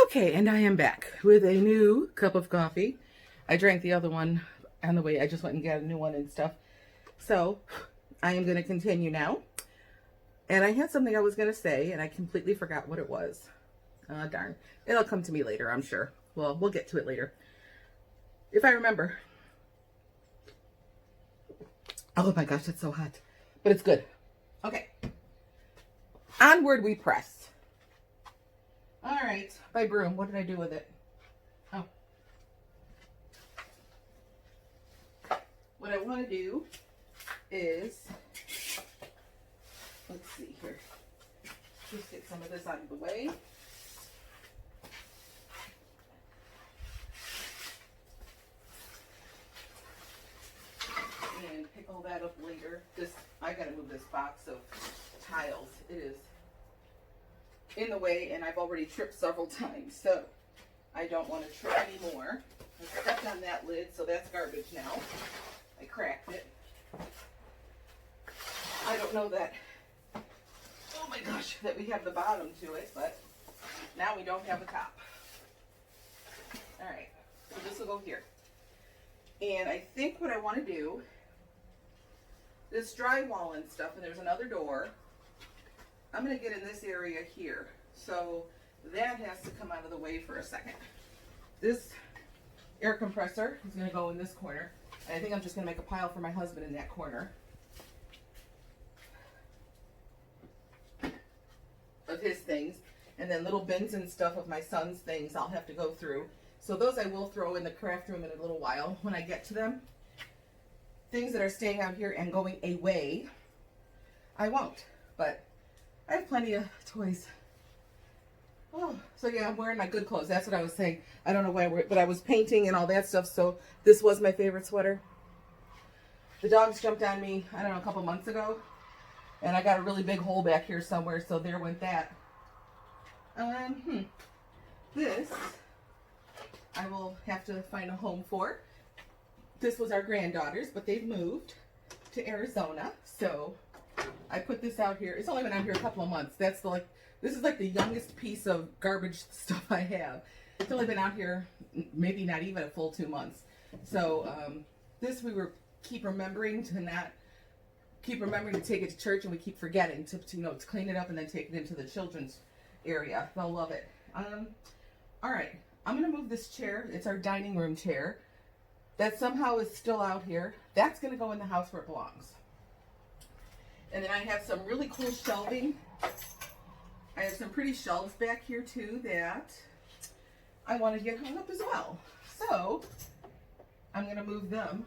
Okay, and I am back with a new cup of coffee. I drank the other one on the way. I just went and got a new one and stuff. So I am going to continue now. And I had something I was going to say, and I completely forgot what it was. Darn. It'll come to me later, I'm sure. Well, we'll get to it later. If I remember. Oh my gosh, it's so hot. But it's good. Okay. Onward we press. All right. My broom. What did I do with it? Oh. What I want to do is, let's see here. Just get some of this out of the way. And pick all that up later. I gotta move this box of tiles. It is in the way, and I've already tripped several times, so I don't want to trip anymore. I stepped on that lid, so that's garbage now. I cracked it. I don't know that, oh my gosh, that we have the bottom to it, but now we don't have a top. All right, so this will go here. And I think what I want to do, this drywall and stuff, and there's another door, I'm going to get in this area here. So that has to come out of the way for a second. This air compressor is going to go in this corner. And I think I'm just going to make a pile for my husband in that corner of his things. And then little bins and stuff of my son's things I'll have to go through. So those I will throw in the craft room in a little while when I get to them. Things that are staying out here and going away, I won't. But I have plenty of toys. Oh, so yeah, I'm wearing my good clothes. That's what I was saying. I don't know why, but I was painting and all that stuff, so this was my favorite sweater. The dogs jumped on me, I don't know, a couple months ago, and I got a really big hole back here somewhere, so there went that. This, I will have to find a home for. This was our granddaughter's, but they've moved to Arizona, so I put this out here. It's only been out here a couple of months. This is like the youngest piece of garbage stuff I have. It's only been out here maybe not even a full 2 months. So this we keep remembering to take it to church, and we keep forgetting to clean it up and then take it into the children's area. They'll love it. All right, I'm gonna move this chair. It's our dining room chair that somehow is still out here. That's gonna go in the house where it belongs. And then I have some really cool shelving. I have some pretty shelves back here too that I want to get hung up as well. So I'm going to move them.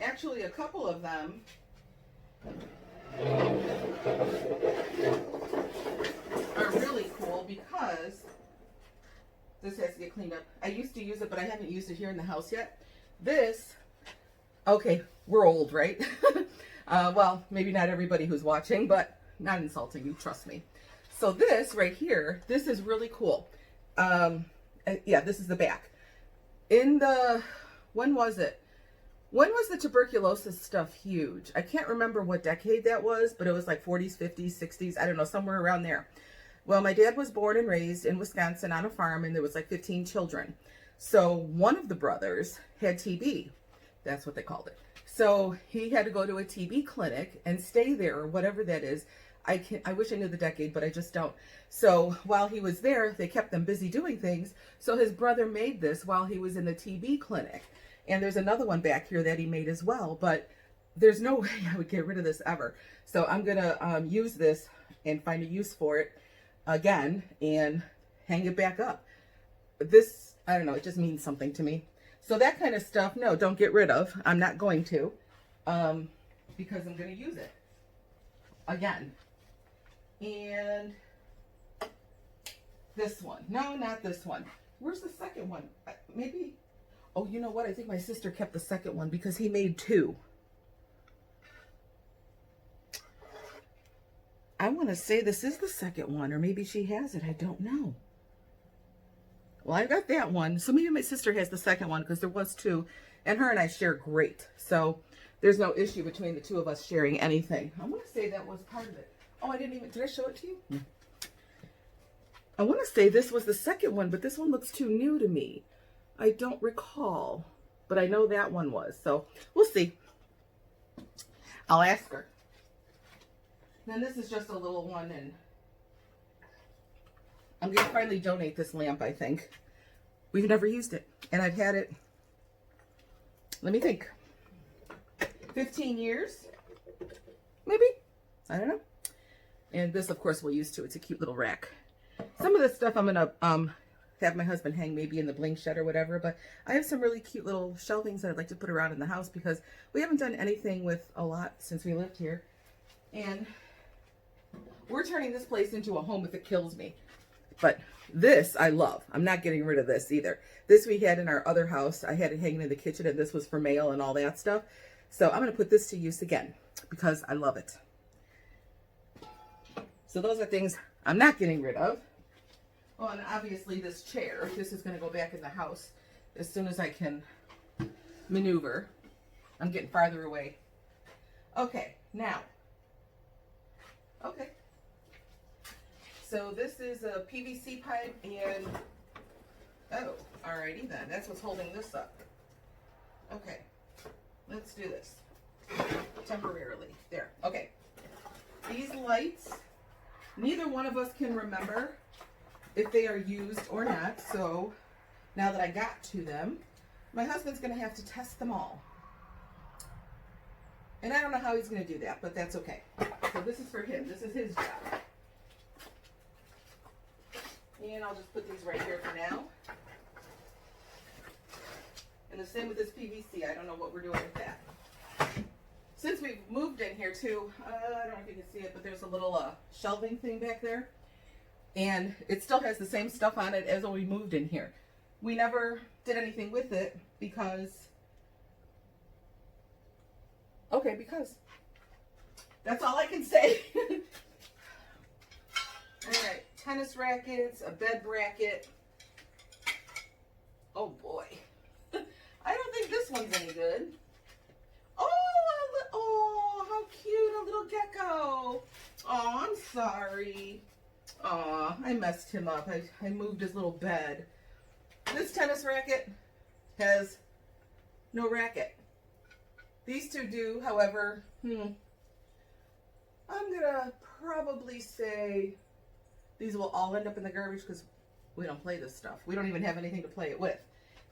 Actually, a couple of them are really cool because this has to get cleaned up. I used to use it, but I haven't used it here in the house yet. This, okay, we're old, right? Well, maybe not everybody who's watching, but not insulting you, trust me. So this right here, this is really cool. Yeah, this is the back. When was it? When was the tuberculosis stuff huge? I can't remember what decade that was, but it was like 40s, 50s, 60s, I don't know, somewhere around there. Well, my dad was born and raised in Wisconsin on a farm, and there was like 15 children. So one of the brothers had TB. That's what they called it. So he had to go to a TB clinic and stay there, or whatever that is. I wish I knew the decade, but I just don't. So while he was there, they kept them busy doing things. So his brother made this while he was in the TB clinic. And there's another one back here that he made as well, but there's no way I would get rid of this ever. So I'm going to use this and find a use for it again and hang it back up. This, I don't know, it just means something to me. So that kind of stuff, no, don't get rid of. I'm not going to, because I'm going to use it again. And this one. No, not this one. Where's the second one? Maybe, oh, you know what? I think my sister kept the second one because he made two. I want to say this is the second one, or maybe she has it. I don't know. Well, I got that one. So maybe my sister has the second one because there was two. And her and I share great. So there's no issue between the two of us sharing anything. I want to say that was part of it. Oh, I didn't even, did I show it to you? I want to say this was the second one, but this one looks too new to me. I don't recall, but I know that one was. So we'll see. I'll ask her. Then this is just a little one, and I'm going to finally donate this lamp, I think. We've never used it, and I've had it, let me think, 15 years, maybe? I don't know. And this, of course, we'll use too. It's a cute little rack. Some of this stuff I'm going to have my husband hang maybe in the bling shed or whatever, but I have some really cute little shelvings that I'd like to put around in the house because we haven't done anything with a lot since we lived here. And we're turning this place into a home if it kills me. But this I love. I'm not getting rid of this either. This we had in our other house. I had it hanging in the kitchen, and this was for mail and all that stuff. So I'm going to put this to use again because I love it. So those are things I'm not getting rid of. Well, and obviously this chair, this is going to go back in the house as soon as I can maneuver. I'm getting farther away. Okay, now. Okay. So this is a PVC pipe and, oh, alrighty then. That's what's holding this up. Okay, let's do this temporarily. There, okay. These lights, neither one of us can remember if they are used or not. So now that I got to them, my husband's going to have to test them all. And I don't know how he's going to do that, but that's okay. So this is for him. This is his job. And I'll just put these right here for now. And the same with this PVC. I don't know what we're doing with that. Since we've moved in here too, I don't know if you can see it, but there's a little shelving thing back there. And it still has the same stuff on it as when we moved in here. We never did anything with it because, okay, because. That's all I can say. All right. Tennis rackets, a bed bracket. Oh boy. I don't think this one's any good. Oh, how cute, a little gecko. Oh, I'm sorry. Oh, I messed him up. I moved his little bed. This tennis racket has no racket. These two do, however, I'm gonna probably say these will all end up in the garbage because we don't play this stuff. We don't even have anything to play it with.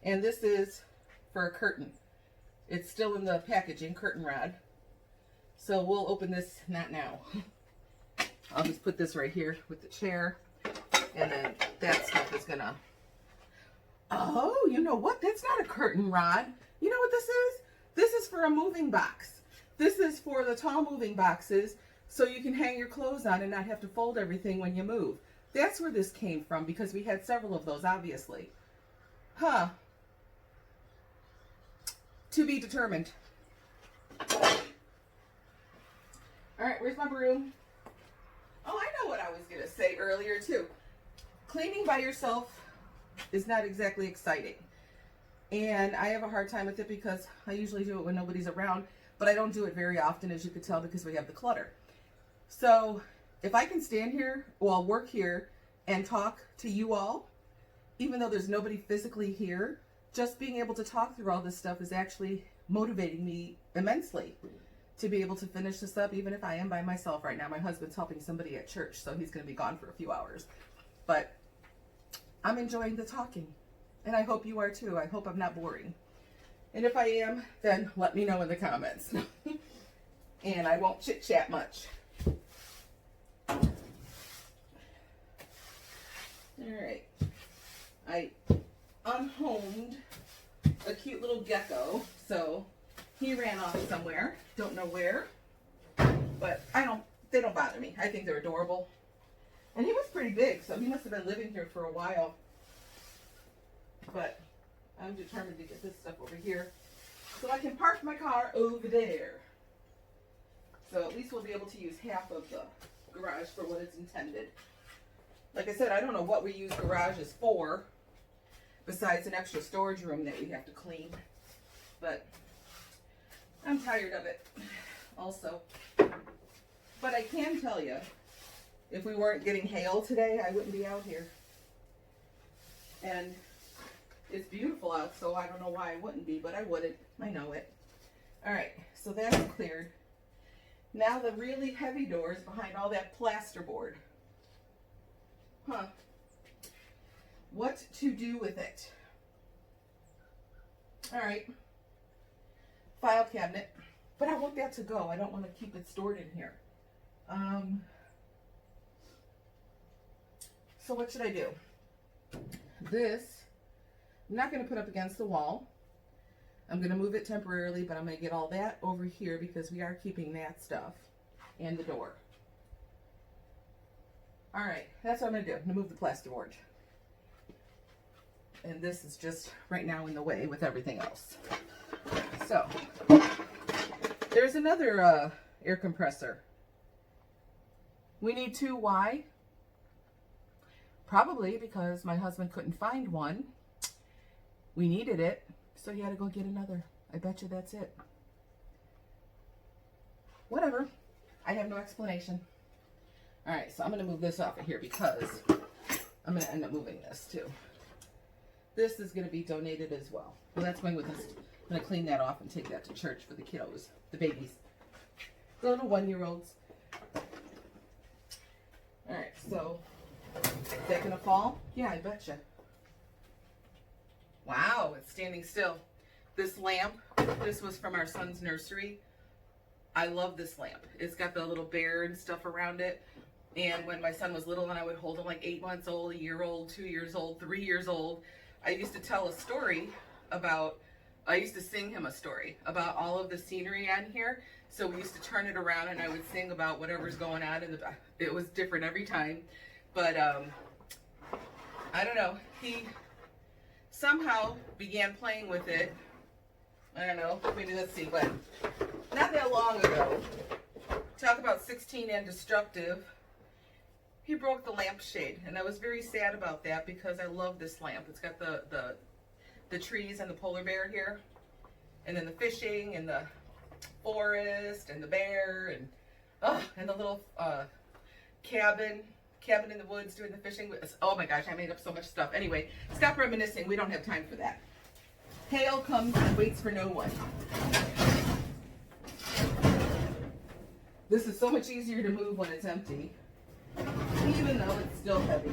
And this is for a curtain. It's still in the packaging, curtain rod. So we'll open this, not now. I'll just put this right here with the chair. And then that stuff is gonna, oh, you know what? That's not a curtain rod. You know what this is? This is for a moving box. This is for the tall moving boxes, so you can hang your clothes on and not have to fold everything when you move. That's where this came from, because we had several of those, obviously. Huh. To be determined. Alright, where's my broom? Oh, I know what I was going to say earlier, too. Cleaning by yourself is not exactly exciting. And I have a hard time with it because I usually do it when nobody's around, but I don't do it very often, as you could tell, because we have the clutter. So if I can stand here, well, work here and talk to you all, even though there's nobody physically here, just being able to talk through all this stuff is actually motivating me immensely to be able to finish this up, even if I am by myself right now. My husband's helping somebody at church, so he's going to be gone for a few hours. But I'm enjoying the talking, and I hope you are too. I hope I'm not boring. And if I am, then let me know in the comments. And I won't chit-chat much. Alright. I unhomed a cute little gecko, so he ran off somewhere. Don't know where. But they don't bother me. I think they're adorable. And he was pretty big, so he must have been living here for a while. But I'm determined to get this stuff over here so I can park my car over there. So at least we'll be able to use half of the garage for what it's intended. Like I said, I don't know what we use garages for besides an extra storage room that we have to clean. But I'm tired of it also. But I can tell you, if we weren't getting hail today, I wouldn't be out here. And it's beautiful out, so I don't know why I wouldn't be, but I wouldn't. I know it. All right, so that's cleared. Now the really heavy doors behind all that plasterboard. Huh. What to do with it? All right. File cabinet. But I want that to go. I don't want to keep it stored in here. So what should I do? This, I'm not going to put up against the wall. I'm going to move it temporarily, but I'm going to get all that over here because we are keeping that stuff and the door. All right, that's what I'm going to do. I'm going to move the plasterboard. And this is just right now in the way with everything else. So, there's another air compressor. We need two. Why? Probably because my husband couldn't find one. We needed it, so he had to go get another. I bet you that's it. Whatever. I have no explanation. All right, so I'm going to move this off of here because I'm going to end up moving this too. This is going to be donated as well. Well, that's going with this. I'm going to clean that off and take that to church for the kiddos, the babies, the little 1-year-olds. All right, so is that going to fall? Yeah, I betcha. Wow, it's standing still. This lamp, this was from our son's nursery. I love this lamp. It's got the little bear and stuff around it. And when my son was little and I would hold him like 8 months old, 1 year old, 2 years old, 3 years old, I used to tell a story about, I used to sing him a story about all of the scenery on here. So we used to turn it around and I would sing about whatever's going on in the back. It was different every time. But I don't know. He somehow began playing with it. I don't know. Maybe let's see. But not that long ago. Talk about 16 and destructive. He broke the lampshade, and I was very sad about that because I love this lamp. It's got the trees and the polar bear here, and then the fishing and the forest and the bear and the little cabin in the woods doing the fishing. Oh my gosh, I made up so much stuff. Anyway, stop reminiscing. We don't have time for that. Hail comes and waits for no one. This is so much easier to move when it's empty, even though it's still heavy.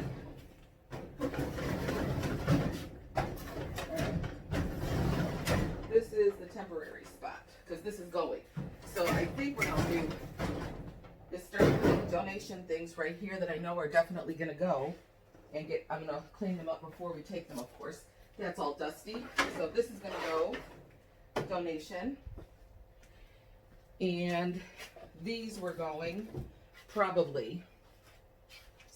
This is the temporary spot because this is going. So I think what I'll do is start putting donation things right here that I know are definitely going to go, and I'm going to clean them up before we take them, of course. That's all dusty. So this is going to go donation, and these were going probably.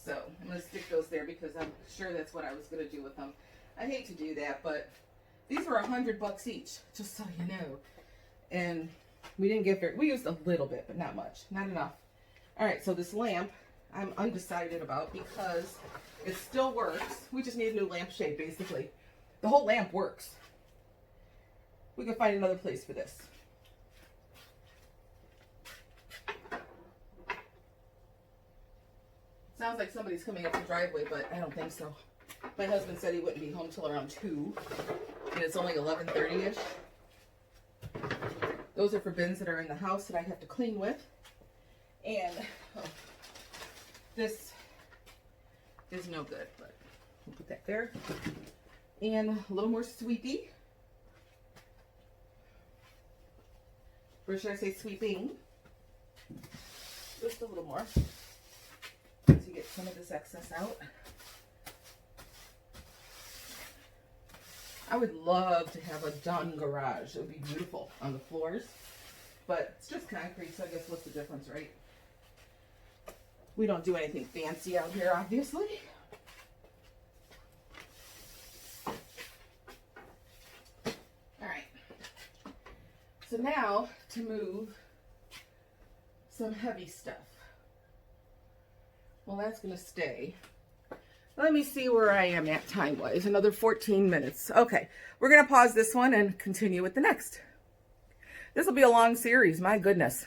So I'm going to stick those there because I'm sure that's what I was going to do with them. I hate to do that, but these were $100 each, just so you know. And we didn't get we used a little bit, but not much, not enough. All right, so this lamp, I'm undecided about because it still works. We just need a new lampshade, basically. The whole lamp works. We can find another place for this. Sounds like somebody's coming up the driveway, but I don't think so. My husband said he wouldn't be home till around 2, and it's only 11:30-ish. Those are for bins that are in the house that I have to clean with. And this is no good, but we'll put that there. And a little more sweepy. Or should I say sweeping? Just a little more. To get some of this excess out. I would love to have a done garage. It would be beautiful on the floors. But it's just concrete, so I guess what's the difference, right? We don't do anything fancy out here, obviously. Alright. So now to move some heavy stuff. Well, that's going to stay. Let me see where I am at time-wise. Another 14 minutes. Okay, we're going to pause this one and continue with the next. This will be a long series, my goodness.